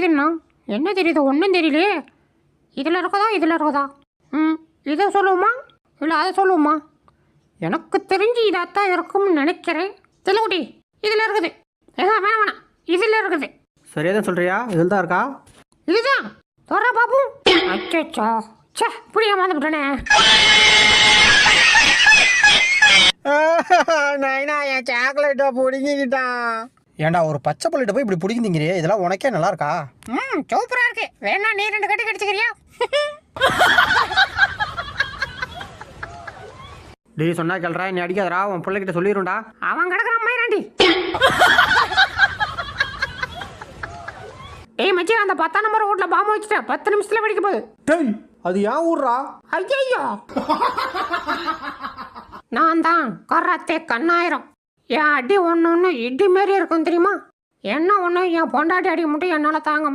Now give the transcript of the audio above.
தெரியுதுண்ணா. என்ன தெரியுது? ஒன்றும் தெரியலையே. இதில் இருக்குதா இதில் இருக்குதா? இதை சொல்லுவோமா இல்லை அதை சொல்லுவோமா? எனக்கு தெரிஞ்சு இதாத்தான் இருக்கும்னு நினைக்கிறேன். தெலுங்குடி இதில் இருக்குது. வேணாம் வேணாம், இதில் இருக்குது. சரியா தான் சொல்கிறியா? இதில் தான் இருக்கா? இதுதான் தோற பாபு. அச்சோ சே, புரிய மாந்துட்டேனே. நைனா என் சாக்லேட்டை பிடிங்கிக்கிட்டான். ஏன்டா ஒரு பச்சை பிள்ளைகிட்ட போய் இப்படி பிடிங்கிங்கிறியே? இதெல்லாம் உனக்கே நல்லா இருக்கா? சூப்பரா இருக்கு. வேணா நீ 2 கட்டு கடிச்சுக்கிறியா? டீ சொன்னா கேள்றா, நீ அடிக்காதரா. உன் பிள்ளைகிட்ட சொல்லிடும்டா. அவன் கிடக்குறான் மயிராண்டி. ஏய் மச்சி, அந்த 10ஆம் நம்பர் வீட்ல பாம்பு வச்சுட்டேன். 10 நிமிஷத்துல வெடிக்க போகுது. டேய், அது ஏன் ஊர்றா? ஐயோ, நான் தான் கராத்தே கண்ணாயிரம். என் அடி ஒன்று இடி மாரி இருக்கும் தெரியுமா? என்ன ஒன்று என் பொண்டாட்டி அடி மட்டும் என்னால் தாங்க